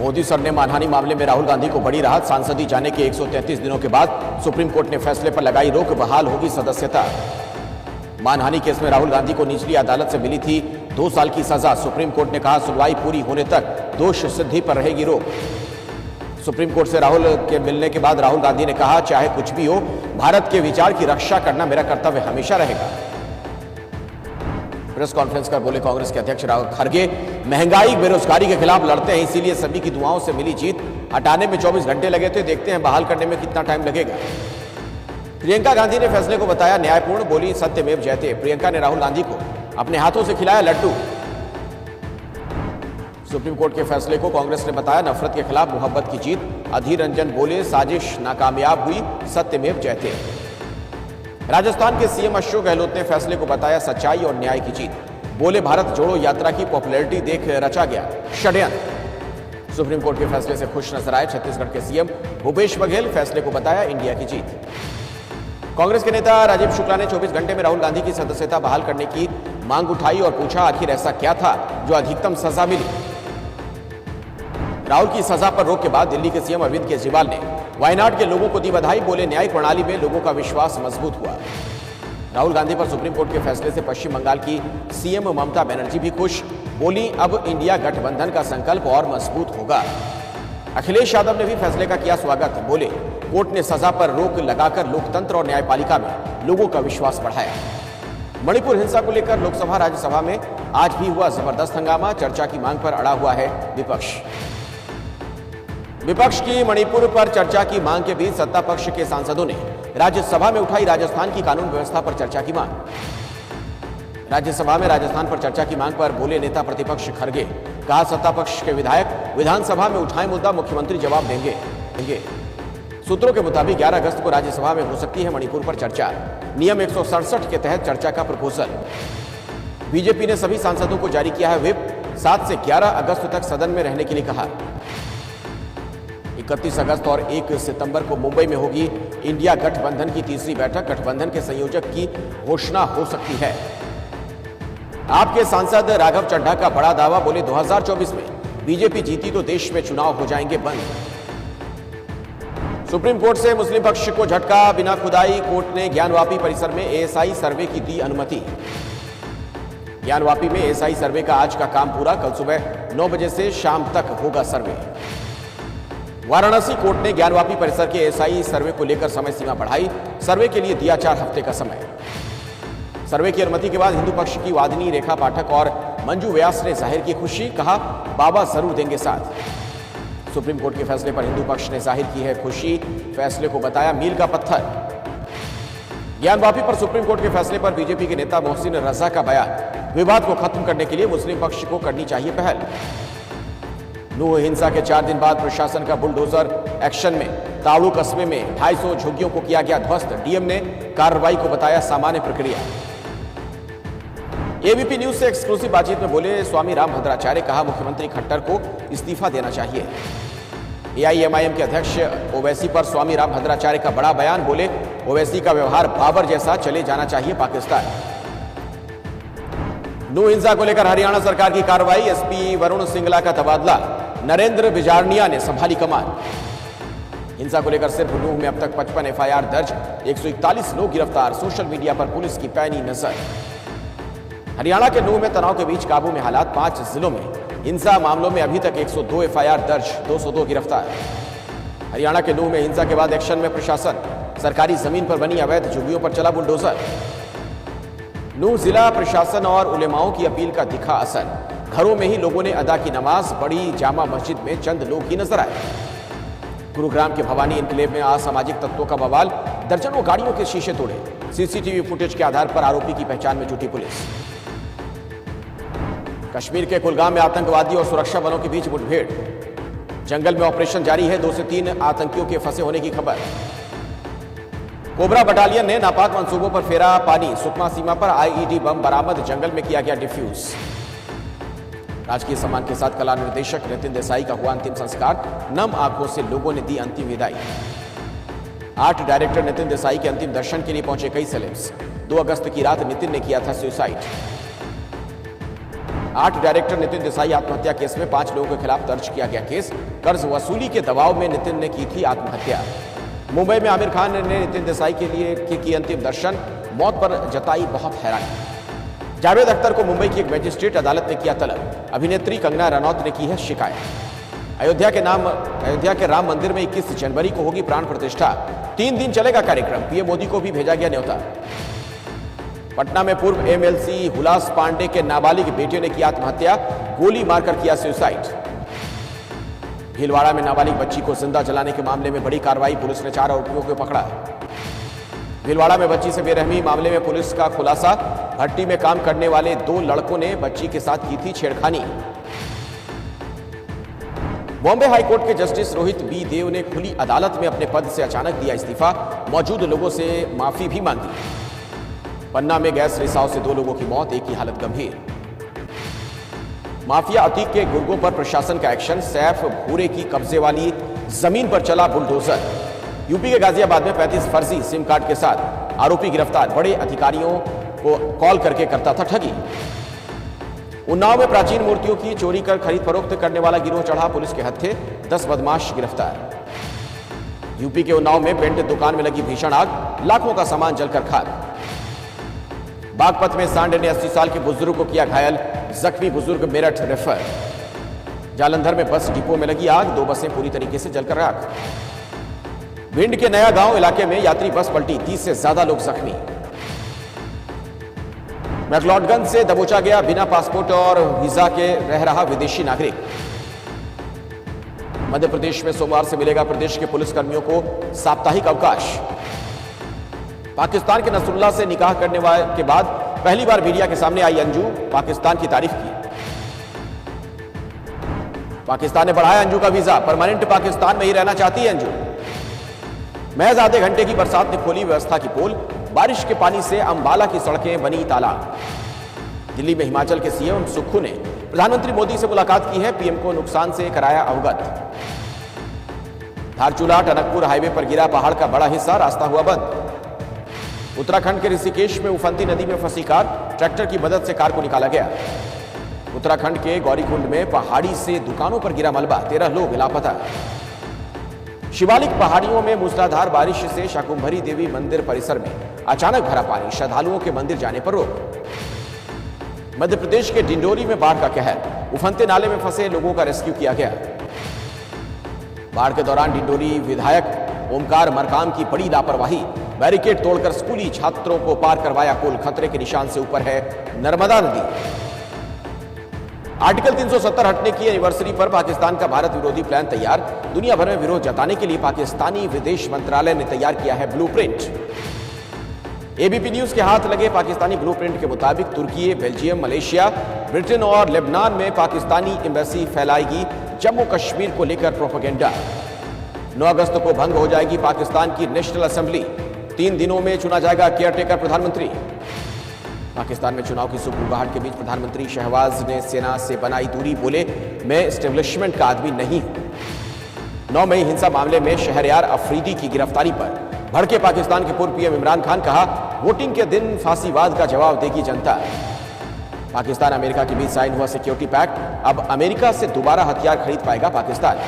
Modi sir ने मानहानि मामले में राहुल गांधी को बड़ी राहत। सांसदी जाने के 133 दिनों के बाद सुप्रीम कोर्ट ने फैसले पर लगाई रोक, बहाल होगी सदस्यता। मानहानि केस में राहुल गांधी को निचली अदालत से मिली थी 2 साल की सजा। सुप्रीम कोर्ट ने कहा सुनवाई पूरी होने तक दोष सिद्धि पर रहेगी रोक। सुप्रीम कोर्ट से राहुल के मिलने के बाद राहुल गांधी ने कहा चाहे कुछ भी हो, भारत के विचार की रक्षा करना मेरा कर्तव्य हमेशा रहेगा। प्रेस कॉन्फ्रेंस कर बोले कांग्रेस के अध्यक्ष राहुल खड़गे, महंगाई बेरोजगारी के खिलाफ लड़ते हैं, इसीलिए सभी की दुआओं से मिली जीत। हटाने में 24 घंटे लगे थे, देखते हैं बहाल करने में कितना टाइम लगेगा। प्रियंका गांधी ने फैसले को बताया न्यायपूर्ण, बोली सत्यमेव जयते। प्रियंका ने राहुल गांधी को अपने हाथों से खिलाया लड्डू। सुप्रीम कोर्ट के फैसले को कांग्रेस ने बताया नफरत के खिलाफ मोहब्बत की जीत। अधीर रंजन बोले साजिश नाकामयाब हुई, सत्यमेव जयते। राजस्थान के सीएम अशोक गहलोत ने फैसले को बताया सच्चाई और न्याय की जीत। बोले भारत जोड़ो यात्रा की पॉपुलैरिटी देख रचा गया षड्यंत्र। सुप्रीम कोर्ट के फैसले से खुश नजर आए छत्तीसगढ़ के सीएम भूपेश बघेल। फैसले को बताया इंडिया की जीत। कांग्रेस के नेता राजीव शुक्ला ने 24 घंटे में राहुल गांधी की सदस्यता बहाल करने की मांग उठाई और पूछा आखिर ऐसा क्या था जो अधिकतम सजा मिली। राहुल की सजा पर रोक के बाद दिल्ली के सीएम अरविंद केजरीवाल ने वायनाड के लोगों को दी बधाई। बोले न्यायिक प्रणाली में लोगों का विश्वास मजबूत हुआ। राहुल गांधी पर सुप्रीम कोर्ट के फैसले से पश्चिम बंगाल की सीएम ममता बनर्जी भी खुश। बोली अब इंडिया गठबंधन का संकल्प और मजबूत होगा। अखिलेश यादव ने भी फैसले का किया स्वागत। बोले कोर्ट ने सजा पर रोक लगाकर लोकतंत्र और न्यायपालिका में लोगों का विश्वास बढ़ाया। मणिपुर हिंसा को लेकर लोकसभा राज्यसभा में आज भी हुआ जबरदस्त हंगामा। चर्चा की मांग पर अड़ा हुआ है विपक्ष। विपक्ष की मणिपुर पर चर्चा की मांग के बीच सत्ता पक्ष के सांसदों ने राज्यसभा में उठाई राजस्थान की कानून व्यवस्था पर चर्चा की मांग। राज्यसभा में राजस्थान पर चर्चा की मांग पर बोले नेता प्रतिपक्ष खड़गे। कहा सत्ता पक्ष के विधायक विधानसभा में उठाए मुद्दा, मुख्यमंत्री जवाब देंगे। सूत्रों के मुताबिक 11 अगस्त को राज्यसभा में हो सकती है मणिपुर पर चर्चा। नियम 167 के तहत चर्चा का प्रपोजल। बीजेपी ने सभी सांसदों को जारी किया है व्हिप। 7 से 11 अगस्त तक सदन में रहने के लिए कहा। 31 अगस्त और 1 सितंबर को मुंबई में होगी इंडिया गठबंधन की तीसरी बैठक। गठबंधन के संयोजक की घोषणा हो सकती है। आपके सांसद राघव चड्ढा का बड़ा दावा। बोले 2024 में बीजेपी जीती तो देश में चुनाव हो जाएंगे बंद। सुप्रीम कोर्ट से मुस्लिम पक्ष को झटका। बिना खुदाई कोर्ट ने ज्ञानवापी परिसर में एएसआई सर्वे की दी अनुमति। ज्ञानवापी में एएसआई सर्वे का आज का काम पूरा। कल सुबह 9 बजे से शाम तक होगा सर्वे। वाराणसी कोर्ट ने ज्ञानवापी परिसर के एएसआई सर्वे को लेकर समय सीमा बढ़ाई। सर्वे के लिए दिया 4 हफ्ते का समय। सर्वे की अनुमति के बाद हिंदू पक्ष की वादिनी रेखा पाठक और मंजू व्यास ने जाहिर की खुशी। कहा बाबा जरूर देंगे साथ। सुप्रीम कोर्ट के फैसले पर हिंदू पक्ष ने जाहिर की है खुशी। फैसले को बताया मील का पत्थर। ज्ञानवापी पर सुप्रीम कोर्ट के फैसले पर बीजेपी के नेता मोहसिन रजा का बयान। विवाद को खत्म करने के लिए मुस्लिम पक्ष को करनी चाहिए पहल। नूह हिंसा के 4 दिन बाद प्रशासन का बुलडोजर एक्शन में ताड़ू कस्बे में 250 झुग्गियों को किया गया ध्वस्त। डीएम ने कार्रवाई को बताया सामान्य प्रक्रिया। एबीपी न्यूज से एक्सक्लूसिव बातचीत में बोले स्वामी रामभद्राचार्य। कहा मुख्यमंत्री खट्टर को इस्तीफा देना चाहिए। एआईएमआईएम के अध्यक्ष ओवैसी पर स्वामी रामभद्राचार्य का बड़ा बयान। बोले ओवैसी का व्यवहार बाबर जैसा, चले जाना चाहिए पाकिस्तान। नूह हिंसा को लेकर हरियाणा सरकार की कार्रवाई। एसपी वरुण सिंगला का तबादला। नरेंद्र बिजारनिया ने संभाली कमान। हिंसा को लेकर सिर्फ नूह में अब तक 55 एफआईआर दर्ज, 141 लोग गिरफ्तार। सोशल मीडिया पर पुलिस की पैनी नजर। हरियाणा के नूह में तनाव के बीच काबू में हालात। 5 जिलों में हिंसा मामलों में अभी तक 102 एफआईआर दर्ज, 202 गिरफ्तार। हरियाणा के नूह में हिंसा के बाद एक्शन में प्रशासन। सरकारी जमीन पर बनी अवैध झुग्गियों पर चला बुलडोजर। नूह जिला प्रशासन और उलेमाओं की अपील का दिखा असर। घरों में ही लोगों ने अदा की नमाज। बड़ी जामा मस्जिद में चंद लोग ही नजर आए। गुरुग्राम के भवानी एनक्लेव में असामाजिक तत्वों का बवाल। दर्जनों गाड़ियों के शीशे तोड़े। सीसीटीवी फुटेज के आधार पर आरोपी की पहचान में जुटी पुलिस। कश्मीर के कुलगाम में आतंकवादी और सुरक्षा बलों के बीच मुठभेड़। जंगल में ऑपरेशन जारी है। 2 से 3 आतंकियों के फंसे होने की खबर। कोबरा बटालियन ने नापाक मंसूबों पर फेरा पानी। सुकमा सीमा पर आईईडी बम बरामद। जंगल में किया गया डिफ्यूज। राजकीय सम्मान के साथ कला निर्देशक नितिन देसाई का हुआ अंतिम संस्कार। नम आंखों से लोगों ने दी अंतिम विदाई। आर्ट डायरेक्टर नितिन देसाई के अंतिम दर्शन के लिए पहुंचे कई सेलेब्स। 2 अगस्त की रात नितिन ने किया था suicide. Art director Nitin Desai आत्महत्या केस में 5 लोगों के खिलाफ दर्ज किया गया केस। कर्ज वसूली के दबाव में नितिन ने की थी आत्महत्या। मुंबई में आमिर खान ने नितिन देसाई के लिए की अंतिम दर्शन, मौत पर जताई बहुत हैरानी। जावेद अख्तर को मुंबई की एक मैजिस्ट्रेट अदालत ने किया तलब। अभिनेत्री कंगना रनौत ने की है शिकायत। अयोध्या के राम मंदिर में 21 जनवरी को होगी प्राण प्रतिष्ठा। 3 दिन चलेगा कार्यक्रम। पीएम मोदी को भी भेजा गया न्योता। पटना में पूर्व एमएलसी हुलास पांडे के नाबालिग बेटे ने की आत्महत्या, गोली मारकर किया सुसाइड। भीलवाड़ा में नाबालिग बच्ची को जिंदा जलाने के मामले में बड़ी कार्रवाई, पुलिस ने 4 आरोपियों को पकड़ा। भीलवाड़ा में बच्ची से बेरहमी मामले में पुलिस का खुलासा, भट्टी में काम करने वाले 2 लड़कों ने बच्ची के साथ की थी छेड़खानी। बॉम्बे हाईकोर्ट के जस्टिस रोहित बी देव ने खुली अदालत में अपने पद से अचानक दिया इस्तीफा, मौजूद लोगों से माफी भी मांगी। पन्ना में गैस रिसाव से 2 लोगों की मौत, एक की हालत गंभीर। माफिया अतीक के गुर्गों पर प्रशासन का एक्शन, सैफ भूरे की कब्जे वाली जमीन पर चला बुलडोजर। यूपी के गाजियाबाद में 35 फर्जी सिम कार्ड के साथ आरोपी गिरफ्तार, बड़े अधिकारियों को कॉल करके करता था ठगी। उन्नाव में प्राचीन मूर्तियों की चोरी कर खरीद फरोख्त करने वाला गिरोह चढ़ा, पुलिस के हत्थे, 10 बदमाश गिरफ्तार। यूपी के उन्नाव में पेंट दुकान में लगी भीषण आग, लाखों का सामान जलकर खाक। बागपत में सांड ने 80 साल के बुजुर्ग को किया घायल, जख्मी बुजुर्ग मेरठ रेफर। जालंधर में बस डिपो में लगी आग, 2 बसें पूरी तरीके से जलकर राख। भिंड के नया गांव इलाके में यात्री बस पलटी, 30 से ज्यादा लोग जख्मी। मैक्लोडगंज से दबोचा गया बिना पासपोर्ट और वीजा के रह रहा विदेशी नागरिक। मध्य प्रदेश में सोमवार से मिलेगा प्रदेश के पुलिसकर्मियों को साप्ताहिक अवकाश। पाकिस्तान के नसरुल्लाह से निकाह करने के बाद पहली बार मीडिया के सामने आई अंजू, पाकिस्तान की तारीफ की। पाकिस्तान ने बढ़ाया अंजू का वीजा, परमानेंट पाकिस्तान में ही रहना चाहती है अंजू। महज आधे घंटे की बरसात ने खोली व्यवस्था की पोल, बारिश के पानी से अंबाला की सड़कें बनी तालाब। दिल्ली में हिमाचल के सीएम सुक्खू ने प्रधानमंत्री मोदी से मुलाकात की है, पीएम को नुकसान से कराया अवगत। धारचूला टनकपुर हाईवे पर गिरा पहाड़ का बड़ा हिस्सा, रास्ता हुआ बंद। उत्तराखंड के ऋषिकेश में उफनती नदी में फंसी कार, ट्रैक्टर की मदद से कार को निकाला गया। उत्तराखंड के गौरीकुंड में पहाड़ी से दुकानों पर गिरा मलबा, 13 लोग लापता। शिवालिक पहाड़ियों में मूसलाधार बारिश से शाकुंभरी देवी मंदिर परिसर में अचानक भरा पानी, श्रद्धालुओं के मंदिर जाने पर रोक। मध्य प्रदेश के डिंडोरी में बाढ़ का कहर, उफनते नाले में फंसे लोगों का रेस्क्यू किया गया। बाढ़ के दौरान डिंडोरी विधायक ओमकार मरकाम की बड़ी लापरवाही, बैरिकेड तोड़कर स्कूली छात्रों को पार करवाया पुल, खतरे के निशान से ऊपर है नर्मदा नदी। आर्टिकल 370 हटने की एनिवर्सरी पर पाकिस्तान का भारत विरोधी प्लान तैयार, दुनिया भर में विरोध जताने के लिए पाकिस्तानी विदेश मंत्रालय ने तैयार किया है ब्लूप्रिंट। एबीपी न्यूज के हाथ लगे पाकिस्तानी ब्लूप्रिंट के मुताबिक तुर्की, बेल्जियम, मलेशिया, ब्रिटेन और लेबनान में पाकिस्तानी एम्बेसी फैलाएगी जम्मू कश्मीर को लेकर प्रोपेगेंडा। 9 अगस्त को भंग हो जाएगी पाकिस्तान की नेशनल असेंबली, 3 दिनों में चुना जाएगा केयरटेकर प्रधानमंत्री। पाकिस्तान में चुनाव की सुगबुगाहट के बीच प्रधानमंत्री शहबाज ने सेना से बनाई दूरी, बोले मैं एस्टेब्लिशमेंट का आदमी नहीं हूं। 9 मई हिंसा मामले में शहरयार अफरीदी की गिरफ्तारी पर भड़के पाकिस्तान के पूर्व पीएम इमरान खान, कहा वोटिंग के दिन फांसीवाद का जवाब देगी जनता। पाकिस्तान अमेरिका के बीच साइन हुआ सिक्योरिटी पैक्ट, अब अमेरिका से दोबारा हथियार खरीद पाएगा पाकिस्तान।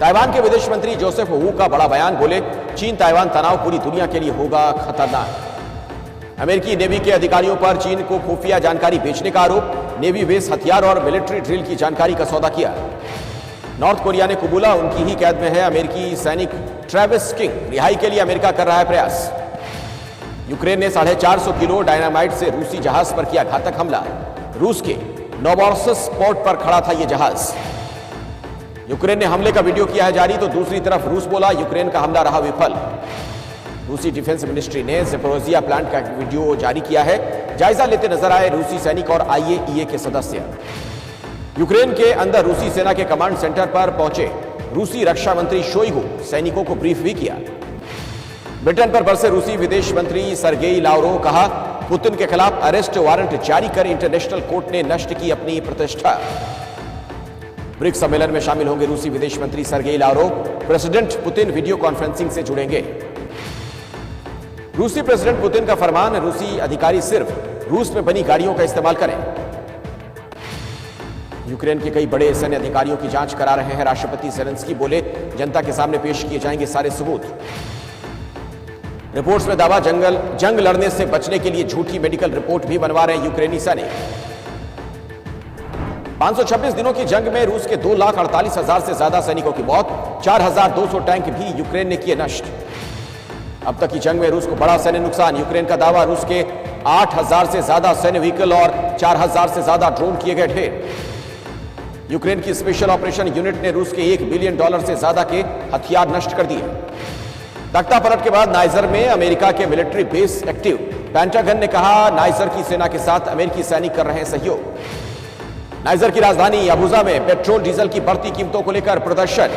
ताइवान के विदेश मंत्री जोसेफ वू का बड़ा बयान, बोले चीन ताइवान तनाव पूरी दुनिया के लिए होगा खतरनाक। अमेरिकी नेवी के अधिकारियों पर चीन को खुफिया जानकारी बेचने का आरोप, नेवी बेस हथियार और मिलिट्री ड्रिल की जानकारी का सौदा किया। नॉर्थ कोरिया ने कबूला उनकी ही कैद में है अमेरिकी सैनिक ट्रेविस किंग, रिहाई के लिए अमेरिका कर रहा है प्रयास। यूक्रेन ने 450 किलो डायनामाइट से रूसी जहाज पर किया घातक हमला, रूस के नोवोरोसिस्क पोर्ट पर खड़ा था यह जहाज। यूक्रेन ने हमले का वीडियो किया है जारी, तो दूसरी तरफ रूस बोला यूक्रेन का हमला रहा विफल। रूसी डिफेंस मिनिस्ट्री ने ज़ेपोरोजिया प्लांट का वीडियो जारी किया है, जायजा लेते नजर आए रूसी सैनिक और आईएईए के सदस्य। यूक्रेन के अंदर रूसी सेना के कमांड सेंटर पर पहुंचे रूसी रक्षा मंत्री शोइगु, सैनिकों को ब्रीफ भी किया। ब्रिटेन पर बरसे रूसी विदेश मंत्री सरगेई लावरोव, कहा पुतिन के खिलाफ अरेस्ट वारंट जारी कर इंटरनेशनल कोर्ट ने नष्ट की अपनी प्रतिष्ठा। ब्रिक्स सम्मेलन में शामिल होंगे रूसी विदेश मंत्री Sergei Lavrov, president Putin video conferencing से जुड़ेंगे। रूसी प्रेसिडेंट पुतिन का फरमान, रूसी अधिकारी सिर्फ रूस में बनी गाड़ियों का इस्तेमाल करें। यूक्रेन के कई बड़े सैन्य अधिकारियों की जांच करा रहे हैं राष्ट्रपति ज़ेलेंस्की बोले, जनता के सामने पेश किए जाएंगे सारे सबूत। रिपोर्ट्स में दावा, जंग लड़ने से बचने के लिए झूठी मेडिकल रिपोर्ट भी बनवा रहे हैं यूक्रेनी सैनिक। 526 दिनों की जंग में रूस के 2,48,000 से ज्यादा सैनिकों की मौत, 4,200 टैंक भी यूक्रेन ने किए नष्ट। अब तक की जंग में रूस को बड़ा सैन्य नुकसान। यूक्रेन का दावा, रूस के 8,000 से ज्यादा सैन्य व्हीकल और 4,000 से ज्यादा ड्रोन किए गए ढेर। यूक्रेन की स्पेशल ऑपरेशन यूनिट ने रूस के $1 बिलियन से ज्यादा के हथियार नष्ट कर दिए। तख्ता पलट के बाद नाइजर में अमेरिका के मिलिट्री बेस एक्टिव। पेंटागन ने कहा, नाइजर की सेना के साथ अमेरिकी सैनिक कर रहे हैं सहयोग। नाइजर की राजधानी अबुजा में पेट्रोल डीजल की बढ़ती कीमतों को लेकर प्रदर्शन।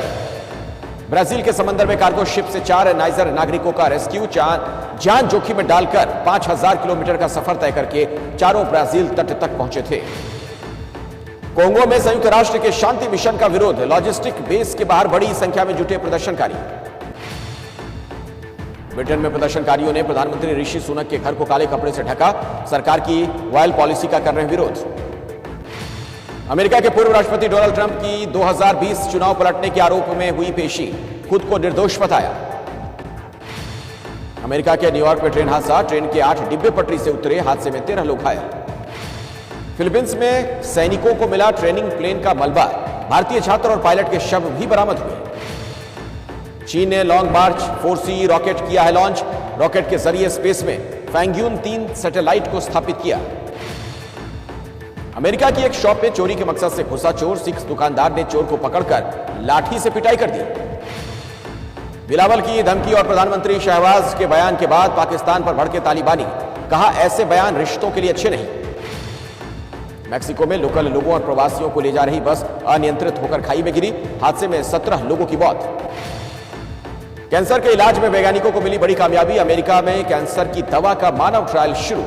ब्राजील के समंदर में कार्गो शिप से 4 नाइजर नागरिकों का रेस्क्यू। जान जोखिम में डालकर 5,000 किलोमीटर का सफर तय करके चारों ब्राजील तट तक पहुंचे थे। कोंगो में संयुक्त राष्ट्र के शांति मिशन का विरोध। लॉजिस्टिक बेस के बाहर बड़ी संख्या में जुटे प्रदर्शनकारी। ब्रिटेन में प्रदर्शनकारियों ने प्रधानमंत्री ऋषि सुनक के घर को काले कपड़े से ढका। सरकार की वायल पॉलिसी का कर रहे हैं विरोध। अमेरिका के पूर्व राष्ट्रपति डोनाल्ड ट्रंप की 2020 चुनाव पलटने के आरोप में हुई पेशी, खुद को निर्दोष बताया। अमेरिका के न्यूयॉर्क में ट्रेन हादसा, ट्रेन के 8 डिब्बे पटरी से उतरे, हादसे में 13 लोग घायल। फिलीपींस में सैनिकों को मिला ट्रेनिंग प्लेन का मलबा, भारतीय छात्र और पायलट के शव भी बरामद हुए। चीन ने लॉन्ग मार्च 4C रॉकेट किया है लॉन्च। रॉकेट के जरिए स्पेस में फैंग्यून 3 सैटेलाइट को स्थापित किया। अमेरिका की एक शॉप में चोरी के मकसद से घुसा चोर, सिख दुकानदार ने चोर को पकड़कर लाठी से पिटाई कर दी। बिलावल की धमकी और प्रधानमंत्री शहबाज के बयान के बाद पाकिस्तान पर भड़के तालिबानी, कहा ऐसे बयान रिश्तों के लिए अच्छे नहीं। मैक्सिको में लोकल लोगों और प्रवासियों को ले जा रही बस अनियंत्रित होकर खाई में गिरी, हादसे में 17 लोगों की मौत। कैंसर के इलाज में वैज्ञानिकों को मिली बड़ी कामयाबी। अमेरिका में कैंसर की दवा का मानव ट्रायल शुरू।